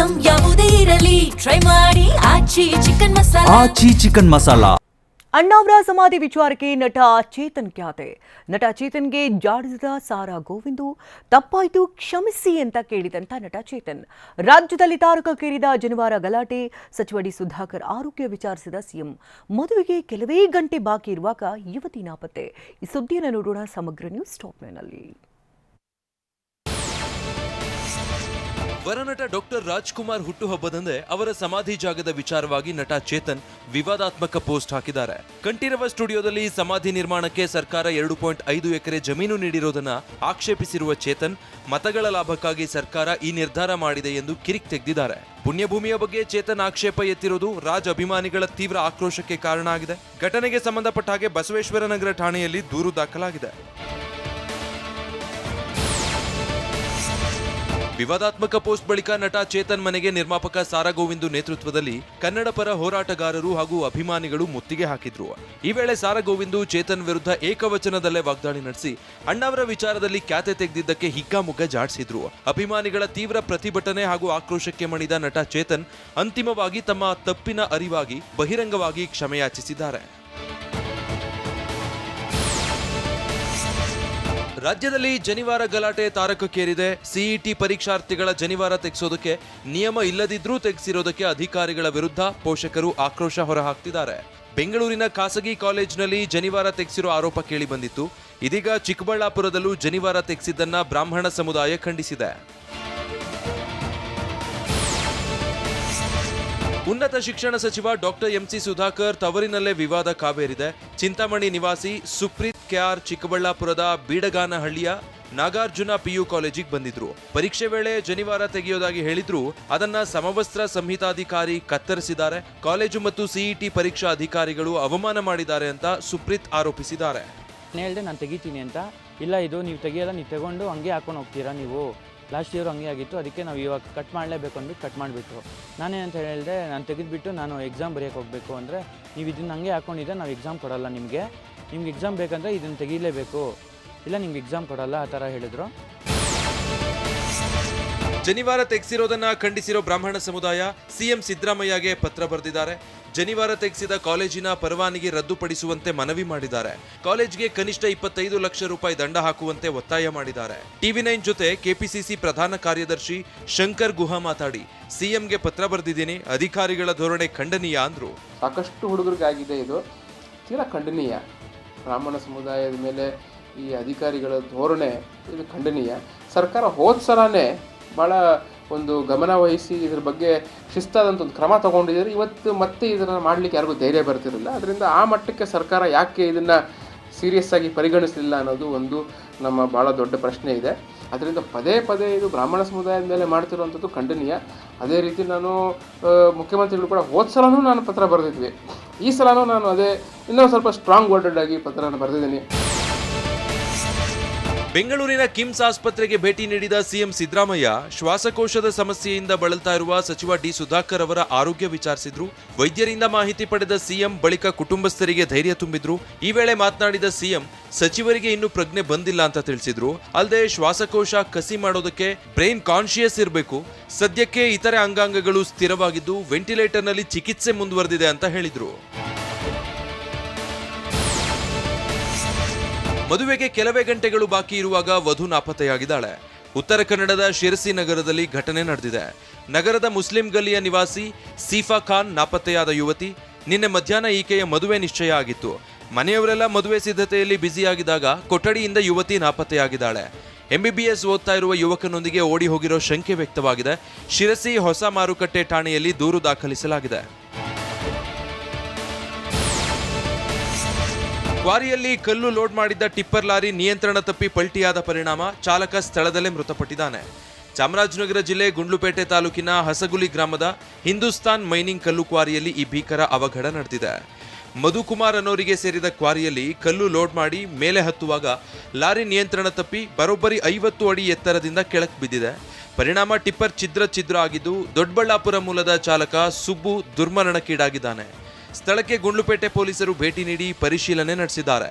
Item ಯಾವುದೇ ಇರಲಿ try ಮಾಡಿ ಆಚಿ ಚಿಕನ್ ಮಸಾಲಾ. ಅಣ್ಣಾವ್ರ ಸಮಾಧಿ ವಿಚಾರಕ್ಕೆ ನಟ ಚೇತನ್ ಖ್ಯಾತೆ. ನಟ ಚೇತನ್ಗೆ ಜಾಡಿಸಿದ ಸಾರಾ ಗೋವಿಂದು ತಪ್ಪಾಯ್ತು ಕ್ಷಮಿಸಿ ಅಂತ ಕೇಳಿದಂತ ನಟ ಚೇತನ್. ರಾಜ್ಯದಲ್ಲಿ ತಾರಕಕ್ಕೇರಿದ ಜನಿವಾರ ಗಲಾಟೆ, ಸಚಿವ ಡಿ ಸುಧಾಕರ್ ಆರೋಗ್ಯ ವಿಚಾರಿಸಿದ ಸಿಎಂ. ಮದುವೆಗೆ ಕೆಲವೇ ಗಂಟೆ ಬಾಕಿ ಇರುವಾಗ ಯುವತಿ ನಾಪತ್ತೆ. ಈ ಸುದ್ದಿಯನ್ನು ನೋಡೋಣ ಸಮಗ್ರ ನ್ಯೂಸ್ ಟಾಪ್ನಲ್ಲಿ. ವರನಟ ಡಾಕ್ಟರ್ ರಾಜ್ಕುಮಾರ್ ಹುಟ್ಟುಹಬ್ಬದಂದೇ ಅವರ ಸಮಾಧಿ ಜಾಗದ ವಿಚಾರವಾಗಿ ನಟ ಚೇತನ್ ವಿವಾದಾತ್ಮಕ ಪೋಸ್ಟ್ ಹಾಕಿದ್ದಾರೆ. ಕಂಠೀರವ ಸ್ಟುಡಿಯೋದಲ್ಲಿ ಸಮಾಧಿ ನಿರ್ಮಾಣಕ್ಕೆ ಸರ್ಕಾರ 2.5 ಎಕರೆ ಜಮೀನು ನೀಡಿರುವುದನ್ನ ಆಕ್ಷೇಪಿಸಿರುವ ಚೇತನ್, ಮತಗಳ ಲಾಭಕ್ಕಾಗಿ ಸರ್ಕಾರ ಈ ನಿರ್ಧಾರ ಮಾಡಿದೆ ಎಂದು ಕಿರಿಕ್ ತೆಗೆದಿದ್ದಾರೆ. ಪುಣ್ಯಭೂಮಿಯ ಬಗ್ಗೆ ಚೇತನ್ ಆಕ್ಷೇಪ ಎತ್ತಿರುವುದು ರಾಜ್ ಅಭಿಮಾನಿಗಳ ತೀವ್ರ ಆಕ್ರೋಶಕ್ಕೆ ಕಾರಣ ಆಗಿದೆ. ಘಟನೆಗೆ ಸಂಬಂಧಪಟ್ಟ ಹಾಗೆ ಬಸವೇಶ್ವರ ನಗರ ಠಾಣೆಯಲ್ಲಿ ದೂರು ದಾಖಲಾಗಿದೆ. ವಿವಾದಾತ್ಮಕ ಪೋಸ್ಟ್ ಬಳಿಕ ನಟ ಚೇತನ್ ಮನೆಗೆ ನಿರ್ಮಾಪಕ ಸಾರಾ ಗೋವಿಂದು ನೇತೃತ್ವದಲ್ಲಿ ಕನ್ನಡ ಪರ ಹೋರಾಟಗಾರರು ಹಾಗೂ ಅಭಿಮಾನಿಗಳು ಮುತ್ತಿಗೆ ಹಾಕಿದ್ರು. ಈ ವೇಳೆ ಸಾರಾ ಗೋವಿಂದು ಚೇತನ್ ವಿರುದ್ಧ ಏಕವಚನದಲ್ಲೇ ವಾಗ್ದಾಳಿ ನಡೆಸಿ ಅಣ್ಣಾವರ ವಿಚಾರದಲ್ಲಿ ಖ್ಯಾತೆ ತೆಗೆದಿದ್ದಕ್ಕೆ ಹಿಗ್ಗಾಮುಗ್ಗ ಜಾಡಿಸಿದ್ರು. ಅಭಿಮಾನಿಗಳ ತೀವ್ರ ಪ್ರತಿಭಟನೆ ಹಾಗೂ ಆಕ್ರೋಶಕ್ಕೆ ಮಣಿದ ನಟ ಚೇತನ್ ಅಂತಿಮವಾಗಿ ತಮ್ಮ ತಪ್ಪಿನ ಅರಿವಾಗಿ ಬಹಿರಂಗವಾಗಿ ಕ್ಷಮೆಯಾಚಿಸಿದ್ದಾರೆ. ರಾಜ್ಯದಲ್ಲಿ ಜನಿವಾರ ಗಲಾಟೆ ತಾರಕಕ್ಕೇರಿದೆ. ಸಿಇಟಿ ಪರೀಕ್ಷಾರ್ಥಿಗಳ ಜನಿವಾರ ತೆಗೆಸೋದಕ್ಕೆ ನಿಯಮ ಇಲ್ಲದಿದ್ರೂ ತೆಗೆಸಿರೋದಕ್ಕೆ ಅಧಿಕಾರಿಗಳ ವಿರುದ್ಧ ಪೋಷಕರು ಆಕ್ರೋಶ ಹೊರಹಾಕ್ತಿದ್ದಾರೆ. ಬೆಂಗಳೂರಿನ ಖಾಸಗಿ ಕಾಲೇಜಿನಲ್ಲಿ ಜನಿವಾರ ತೆಗೆಸಿರೋ ಆರೋಪ ಕೇಳಿ ಬಂದಿತ್ತು. ಇದೀಗ ಚಿಕ್ಕಬಳ್ಳಾಪುರದಲ್ಲೂ ಜನಿವಾರ ತೆಗೆಸಿದ್ದನ್ನ ಬ್ರಾಹ್ಮಣ ಸಮುದಾಯ ಖಂಡಿಸಿದೆ. ಉನ್ನತ ಶಿಕ್ಷಣ ಸಚಿವ ಡಾಕ್ಟರ್ ಎಂಸಿ ಸುಧಾಕರ್ ತವರಿನಲ್ಲೇ ವಿವಾದ ಕಾವೇರಿದೆ. ಚಿಂತಾಮಣಿ ನಿವಾಸಿ ಸುಪ್ರೀತ್ ಕೆಆರ್ ಚಿಕ್ಕಬಳ್ಳಾಪುರದ ಬೀಡಗಾನಹಳ್ಳಿಯ ನಾಗಾರ್ಜುನ ಪಿಯು ಕಾಲೇಜಿಗೆ ಬಂದಿದ್ರು. ಪರೀಕ್ಷೆ ವೇಳೆ ಜನಿವಾರ ತೆಗೆಯೋದಾಗಿ ಹೇಳಿದ್ರು. ಅದನ್ನ ಸಮವಸ್ತ್ರ ಸಂಹಿತಾಧಿಕಾರಿ ಕತ್ತರಿಸಿದ್ದಾರೆ. ಕಾಲೇಜು ಮತ್ತು ಸಿಇಟಿ ಪರೀಕ್ಷಾ ಅಧಿಕಾರಿಗಳು ಅವಮಾನ ಮಾಡಿದ್ದಾರೆ ಅಂತ ಸುಪ್ರೀತ್ ಆರೋಪಿಸಿದ್ದಾರೆ. ಹೇಳಿದೆ ನಾನು ತೆಗಿತೀನಿ ಅಂತ. ಇಲ್ಲ, ಇದು ನೀವು ತೆಗಿಯೋಲ್ಲ, ನೀವು ತಗೊಂಡು ಹಂಗೆ ಹಾಕೊಂಡು ಹೋಗ್ತೀರಾ, ನೀವು ಲಾಸ್ಟ್ ಇಯರ್ ಹಂಗೆ ಆಗಿತ್ತು, ಅದಕ್ಕೆ ನಾವು ಇವಾಗ ಕಟ್ ಮಾಡಲೇಬೇಕು ಅಂದ್ಬಿಟ್ಟು ಕಟ್ ಮಾಡಿಬಿಟ್ರು. ನಾನೇನಂತ ಹೇಳಿದೆ, ನಾನು ತೆಗೆದುಬಿಟ್ಟು ನಾನು ಎಕ್ಸಾಮ್ ಬರೆಯೋಕೆ ಹೋಗಬೇಕು ಅಂದರೆ ನೀವು ಇದನ್ನು ಹಂಗೆ ಹಾಕ್ಕೊಂಡಿದ್ದೆ ನಾವು ಎಕ್ಸಾಮ್ ಕೊಡೋಲ್ಲ, ನಿಮಗೆ ಎಕ್ಸಾಮ್ ಬೇಕಂದರೆ ಇದನ್ನು ತೆಗೀಲೇಬೇಕು, ಇಲ್ಲ ನಿಮ್ಗೆ ಎಕ್ಸಾಮ್ ಕೊಡೋಲ್ಲ, ಆ ಥರ ಹೇಳಿದರು. ಜನಿವಾರ ತೆಗೆಸಿರೋದನ್ನ ಖಂಡಿಸಿರೋ ಬ್ರಾಹ್ಮಣ ಸಮುದಾಯ ಸಿಎಂ ಸಿದ್ದರಾಮಯ್ಯಗೆ ಪತ್ರ ಬರೆದಿದ್ದಾರೆ. ಜನಿವಾರ ತೆಗೆಸಿದ ಕಾಲೇಜಿನ ಪರವಾನಗಿ ರದ್ದುಪಡಿಸುವಂತೆ ಮನವಿ ಮಾಡಿದ್ದಾರೆ. ಕಾಲೇಜ್ಗೆ ಕನಿಷ್ಠ 25 ಲಕ್ಷ ರೂಪಾಯಿ ದಂಡ ಹಾಕುವಂತೆ ಒತ್ತಾಯ ಮಾಡಿದ್ದಾರೆ. ಟಿವಿ9 ಜೊತೆ ಕೆಪಿಸಿಸಿ ಪ್ರಧಾನ ಕಾರ್ಯದರ್ಶಿ ಶಂಕರ್ ಗುಹಾ ಮಾತಾಡಿ ಸಿಎಂಗೆ ಪತ್ರ ಬರೆದಿದ್ದೀನಿ, ಅಧಿಕಾರಿಗಳ ಧೋರಣೆ ಖಂಡನೀಯ ಅಂದ್ರು. ಸಾಕಷ್ಟು ಹುಡುಗರಿಗಾಗಿದೆ, ಇದು ತೀರಾ ಖಂಡನೀಯ. ಬ್ರಾಹ್ಮಣ ಸಮುದಾಯದ ಮೇಲೆ ಈ ಅಧಿಕಾರಿಗಳ ಧೋರಣೆ ಇದು ಖಂಡನೀಯ. ಸರ್ಕಾರ ಹೋದ ಸಲನೇ ಭಾಳ ಒಂದು ಗಮನ ವಹಿಸಿ ಇದ್ರ ಬಗ್ಗೆ ಶಿಸ್ತಾದಂಥ ಒಂದು ಕ್ರಮ ತೊಗೊಂಡಿದ್ದಾರೆ. ಇವತ್ತು ಮತ್ತೆ ಇದನ್ನು ಮಾಡಲಿಕ್ಕೆ ಯಾರಿಗೂ ಧೈರ್ಯ ಬರ್ತಿರಲಿಲ್ಲ. ಅದರಿಂದ ಆ ಮಟ್ಟಕ್ಕೆ ಸರ್ಕಾರ ಯಾಕೆ ಇದನ್ನು ಸೀರಿಯಸ್ ಆಗಿ ಪರಿಗಣಿಸಲಿಲ್ಲ ಅನ್ನೋದು ಒಂದು ನಮ್ಮ ಭಾಳ ದೊಡ್ಡ ಪ್ರಶ್ನೆ ಇದೆ. ಅದರಿಂದ ಪದೇ ಪದೇ ಇದು ಬ್ರಾಹ್ಮಣ ಸಮುದಾಯದ ಮೇಲೆ ಮಾಡ್ತಿರುವಂಥದ್ದು ಖಂಡನೀಯ. ಅದೇ ರೀತಿ ನಾನು ಮುಖ್ಯಮಂತ್ರಿಗಳು ಕೂಡ ಹೋದ ಸಲನೂ ನಾನು ಪತ್ರ ಬರೆದಿದ್ವಿ, ಈ ಸಲನೂ ನಾನು ಅದೇ ಇನ್ನೂ ಸ್ವಲ್ಪ ಸ್ಟ್ರಾಂಗ್ ವರ್ಡೆಡ್ ಆಗಿ ಪತ್ರನ ಬರೆದಿದ್ದೀನಿ. ಬೆಂಗಳೂರಿನ ಕಿಮ್ಸ್ ಆಸ್ಪತ್ರೆಗೆ ಭೇಟಿ ನೀಡಿದ ಸಿಎಂ ಸಿದ್ದರಾಮಯ್ಯ ಶ್ವಾಸಕೋಶದ ಸಮಸ್ಯೆಯಿಂದ ಬಳಲ್ತಾ ಇರುವ ಸಚಿವ ಡಿ ಸುಧಾಕರ್ ಅವರ ಆರೋಗ್ಯ ವಿಚಾರಿಸಿದ್ರು. ವೈದ್ಯರಿಂದ ಮಾಹಿತಿ ಪಡೆದ ಸಿಎಂ ಬಳಿಕ ಕುಟುಂಬಸ್ಥರಿಗೆ ಧೈರ್ಯ ತುಂಬಿದ್ರು. ಈ ವೇಳೆ ಮಾತನಾಡಿದ ಸಿಎಂ ಸಚಿವರಿಗೆ ಇನ್ನೂ ಪ್ರಜ್ಞೆ ಬಂದಿಲ್ಲ ಅಂತ ತಿಳಿಸಿದ್ರು. ಅಲ್ಲದೆ ಶ್ವಾಸಕೋಶ ಕಸಿ ಮಾಡೋದಕ್ಕೆ ಬ್ರೈನ್ ಕಾನ್ಶಿಯಸ್ ಇರಬೇಕು, ಸದ್ಯಕ್ಕೆ ಇತರೆ ಅಂಗಾಂಗಗಳು ಸ್ಥಿರವಾಗಿದ್ದು ವೆಂಟಿಲೇಟರ್ನಲ್ಲಿ ಚಿಕಿತ್ಸೆ ಮುಂದುವರೆದಿದೆ ಅಂತ ಹೇಳಿದ್ರು. ಮದುವೆಗೆ ಕೆಲವೇ ಗಂಟೆಗಳು ಬಾಕಿ ಇರುವಾಗ ವಧು ನಾಪತ್ತೆಯಾಗಿದ್ದಾಳೆ. ಉತ್ತರ ಕನ್ನಡದ ಶಿರಸಿ ನಗರದಲ್ಲಿ ಘಟನೆ ನಡೆದಿದೆ. ನಗರದ ಮುಸ್ಲಿಂ ಗಲ್ಲಿಯ ನಿವಾಸಿ ಸೀಫಾ ಖಾನ್ ನಾಪತ್ತೆಯಾದ ಯುವತಿ. ನಿನ್ನೆ ಮಧ್ಯಾಹ್ನ ಈಕೆಯ ಮದುವೆ ನಿಶ್ಚಯ ಆಗಿತ್ತು. ಮನೆಯವರೆಲ್ಲ ಮದುವೆ ಸಿದ್ಧತೆಯಲ್ಲಿ ಬ್ಯುಸಿಯಾಗಿದ್ದಾಗ ಕೊಠಡಿಯಿಂದ ಯುವತಿ ನಾಪತ್ತೆಯಾಗಿದ್ದಾಳೆ. ಎಂಬಿಬಿಎಸ್ ಓದ್ತಾ ಇರುವ ಯುವಕನೊಂದಿಗೆ ಓಡಿ ಹೋಗಿರೋ ಶಂಕೆ ವ್ಯಕ್ತವಾಗಿದೆ. ಶಿರಸಿ ಹೊಸ ಮಾರುಕಟ್ಟೆ ಠಾಣೆಯಲ್ಲಿ ದೂರು ದಾಖಲಿಸಲಾಗಿದೆ. ಕ್ವಾರಿಯಲ್ಲಿ ಕಲ್ಲು ಲೋಡ್ ಮಾಡಿದ್ದ ಟಿಪ್ಪರ್ ಲಾರಿ ನಿಯಂತ್ರಣ ತಪ್ಪಿ ಪಲ್ಟಿಯಾದ ಪರಿಣಾಮ ಚಾಲಕ ಸ್ಥಳದಲ್ಲೇ ಮೃತಪಟ್ಟಿದ್ದಾನೆ. ಚಾಮರಾಜನಗರ ಜಿಲ್ಲೆ ಗುಂಡ್ಲುಪೇಟೆ ತಾಲೂಕಿನ ಹಸಗುಲಿ ಗ್ರಾಮದ ಹಿಂದೂಸ್ತಾನ್ ಮೈನಿಂಗ್ ಕಲ್ಲು ಕ್ವಾರಿಯಲ್ಲಿ ಈ ಭೀಕರ ಅವಘಡ ನಡೆದಿದೆ. ಮಧುಕುಮಾರ್ ಅನ್ನೋರಿಗೆ ಸೇರಿದ ಕ್ವಾರಿಯಲ್ಲಿ ಕಲ್ಲು ಲೋಡ್ ಮಾಡಿ ಮೇಲೆ ಹತ್ತುವಾಗ ಲಾರಿ ನಿಯಂತ್ರಣ ತಪ್ಪಿ ಬರೋಬ್ಬರಿ 50 ಅಡಿ ಎತ್ತರದಿಂದ ಕೆಳಕ್ಕೆ ಬಿದ್ದಿದೆ. ಪರಿಣಾಮ ಟಿಪ್ಪರ್ ಛಿದ್ರ ಆಗಿದ್ದು ದೊಡ್ಡಬಳ್ಳಾಪುರ ಮೂಲದ ಚಾಲಕ ಸುಬ್ಬು ದುರ್ಮರಣಕ್ಕೀಡಾಗಿದ್ದಾನೆ. ಸ್ಥಳಕ್ಕೆ ಗುಂಡ್ಲುಪೇಟೆ ಪೊಲೀಸರು ಭೇಟಿ ನೀಡಿ ಪರಿಶೀಲನೆ ನಡೆಸಿದ್ದಾರೆ.